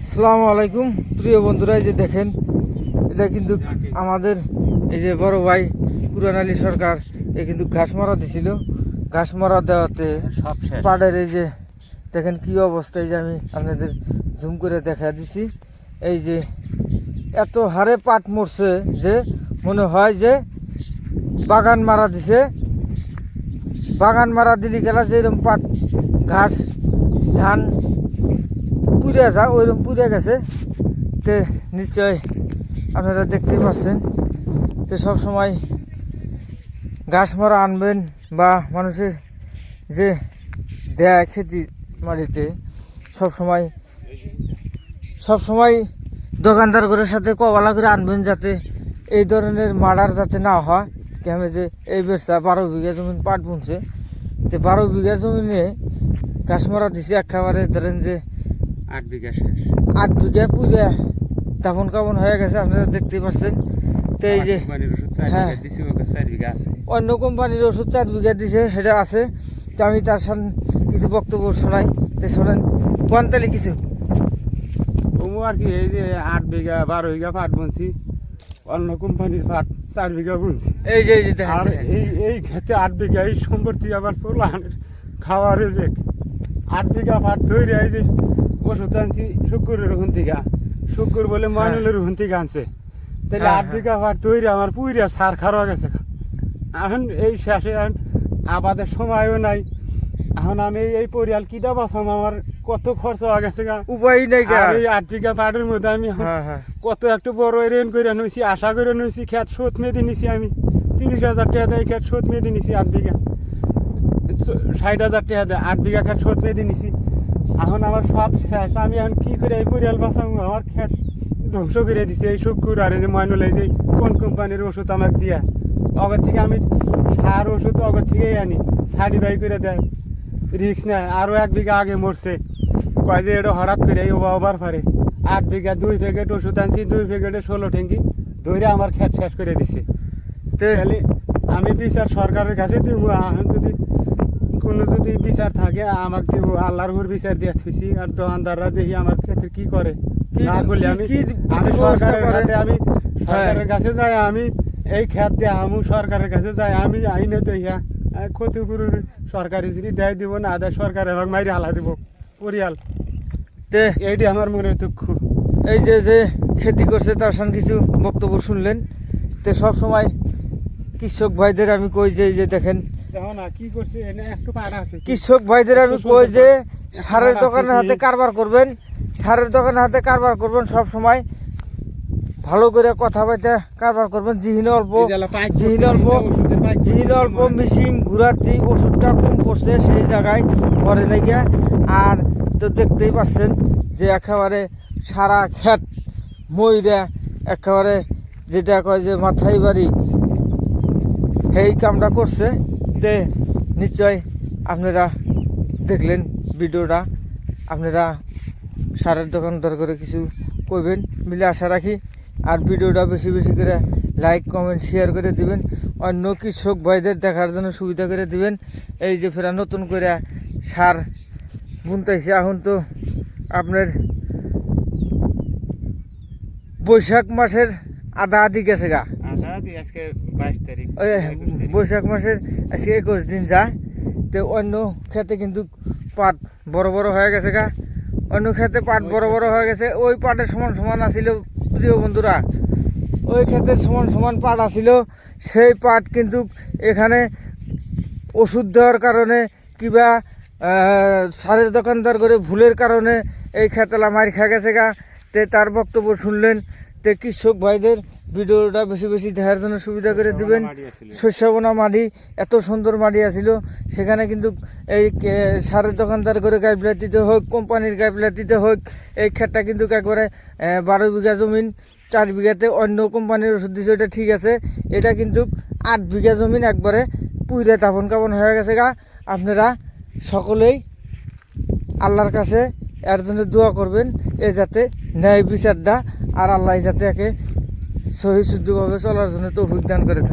আসসালামু আলাইকুম প্রিয় বন্ধুরা, এই যে দেখেন, এটা কিন্তু আমাদের এই যে বড় ভাই কুরআন আলী সরকার কিন্তু ঘাস মারা দিছিল। ঘাস মারা দেওয়াতে পাড়ের এই যে দেখেন কি অবস্থা, এই যে আমি আপনাদের জুম করে দেখা দিছি। এই যে এত হারে পাট মরছে যে মনে হয় যে বাগান মারা দিছে। বাগান মারা দিলি গেলা যেরকম পাট ঘাস ধান পুড়ে যা ওইরকম পুড়ে গেছে। তে নিশ্চয় আপনারা দেখতেই পাচ্ছেন। তো সবসময় ঘাস মারা আনবেন বা মানুষের যে দেয় খেতি মাটিতে সবসময় দোকানদার ঘরের সাথে কবালা করে আনবেন, যাতে এই ধরনের মার্ডার যাতে না হয়। কেন যে এই বেচা 12 বিঘা জমি পাট বুনছে, তো 12 বিঘা জমিনে ঘাস মারা দিছে একেবারে ধরেন যে 8 বিঘা শেষ, 8 বিঘা পুজো দাফন কাবন হয়ে গেছে, আপনারা দেখতেই পাচ্ছেন। তো এই যে হ্যাঁ, অন্য কোম্পানির ওষুধ 4 বিঘা দিছে, সেটা আছে। তো আমি তার সাথে কিছু বক্তব্য শোনাই, তো শোনেন কোয়ান্তালি কিছু আর কি। এই যে 8 বিঘা 12 বিঘা পাট বুনছি, অন্য কোম্পানির পাট 4 বিঘা বুনছি। এই যে আর এই খেতে 8 বিঘা এই সম্পত্তি আবার পোলাহানের খাওয়ারে যে 8 বিঘা পাট ধরে এই যে ওষুধ আনছি শুক্রের ওখান থেকে, শুক্র বলে ময়নুলের ওখান থেকে আনছে। তাহলে 8 বিঘা পাট ধরে আমার পুইরা সার খাওয়া গেছে। এখন এই শেষে আবাদের সময়ও নাই। এখন আমি এই পরিয়াল কিটা বাঁচাম, আমার কত খরচ হয়ে গেছে, উপায় নেই। এই 8 বিঘা পাটের মধ্যে আমি কত একটু বড় রেন করে নিয়েছি, আশা করে নিয়েছি, খেত শোধ মেয়ে নিয়েছি আমি 30,000 টাকা দেয় খেত শোধ মেয়ে নিয়েছি। 8 বিঘা 60,000 টাকা দেয় 8 বিঘা খেত শোধ মেয়ে নিয়েছি। এখন আমার সব শেষ, আমি এখন কি করে এই পরিয়াল বাঁচাবো? আমার খেত ধ্বংস করে দিছে এই শুক্র। আর এই যে ময়নুল এই যে কোন কোম্পানির ওষুধ আমাকে দিয়া, অগর থেকে আমি সার ওষুধ অগর থেকেই আনি, সার্টিফাই করে দেয়, রিক্স নেয়। আরও 1 বিঘা আগে মরছে, কয় যে এটা হঠাৎ করে এই ওভার পারে। 8 বিঘা 2 প্যাকেট ওষুধ আনছি, 2 প্যাকেটে 16 ঠেঙ্গি ধরে আমার খেত শেষ করে দিছে। তাহলে আমি বিচার সরকারের কাছে দিব, যদি কোনো বিচার থাকে আমাকে দিব। আল্লাহর উপর বিচার দিয়ে থুইছি। আর দোকানদাররা দেখি আমার ক্ষেত্রে কি করে না করলে আমি সরকারের কাছে যাই, আমি এই খেত দিয়ে আমি সরকারের কাছে যাই, আমি আইনে দেখিয়া ক্ষতিপূরণ সরকারি যদি দেয় দিব, না দেয় সরকার এবং মাইরে হালা দিব পরিয়াল। এইটি আমার মনের দুঃখ। এই যে খেতি করছে তার সঙ্গে কিছু বক্তব্য শুনলেন। তো সবসময় কৃষক ভাইদের আমি কই যে এই যে দেখেন কি করছে, একটু পাড়া আছে, কৃষক ভাইদের আমি কই যে সারের দোকানের হাতে কারবার করবেন, সারের দোকানের হাতে কারবার করবেন, সবসময় ভালো করে কথাবার্তা কারবার করবেন। জিহিন অল্প মেশিন ঘুরাচ্ছি, ওষুধটা কম পড়ছে সেই জায়গায় ঘরে লেগে। আর তো দেখতেই পাচ্ছেন যে একেবারে সারা ক্ষেত ময়রা একেবারে যেটা কয় যে মাথায় বাড়ি এই কামটা করছে। তে নিশ্চয় আপনারা দেখলেন ভিডিওটা, আপনারা সারের দোকানদার করে কিছু কইবেন মিলে আশা রাখি। আর ভিডিওটা বেশি বেশি করে লাইক কমেন্ট শেয়ার করে দিবেন, অন্য কৃষক ভাইদের দেখার জন্য সুবিধা করে দিবেন। এই যে ফেরা নতুন করে সার বুনতেছে, এখন তো আপনার বৈশাখ মাসের আধা আধি গেছে গা, আজকে 22 তারিখ, বৈশাখ মাসের আজকে 21 দিন যায়। তো অন্য ক্ষেতে কিন্তু পাট বড় বড় হয়ে গেছে গা, অন্য ক্ষেতে পাট বড় বড় হয়ে গেছে। ওই পাটের সমান সমান আসিল প্রিয় বন্ধুরা, ওই ক্ষেতের সমান সমান পাট আসিল। সেই পাট কিন্তু এখানে ওষুধ দেওয়ার কারণে কিবা সারের দোকানদার করে ভুলের কারণে এই খেতলা মার খা গেছে গা। তে তার বক্তব্য শুনলেন। তে কৃষক ভাইদের ভিডিওটা বেশি বেশি দেখার জন্য সুবিধা করে দিবেন। শস্যবোনা মাটি, এত সুন্দর মাটি আসিল, সেখানে কিন্তু এই সারের দোকানদার করে গাইবলা দিতে হোক, কোম্পানির গাইবলা দিতে হোক, এই ক্ষেতটা কিন্তু একবারে 12 বিঘা জমিন 4 বিঘাতে অন্য কোম্পানির ওষুধ দিচ্ছে, এটা ঠিক আছে। এটা কিন্তু 8 বিঘা জমিন একবারে পুইরে তাপন কাপন হয়ে গেছে গা। আপনারা সকলেই আল্লাহর কাছে এর জন্য দোয়া করবেন, এ যাতে ন্যায় বিচারটা আর আল্লাহ যাতে একে সহি শুদ্ধভাবে চলার জন্য তৌফিক দান করে থাকেন।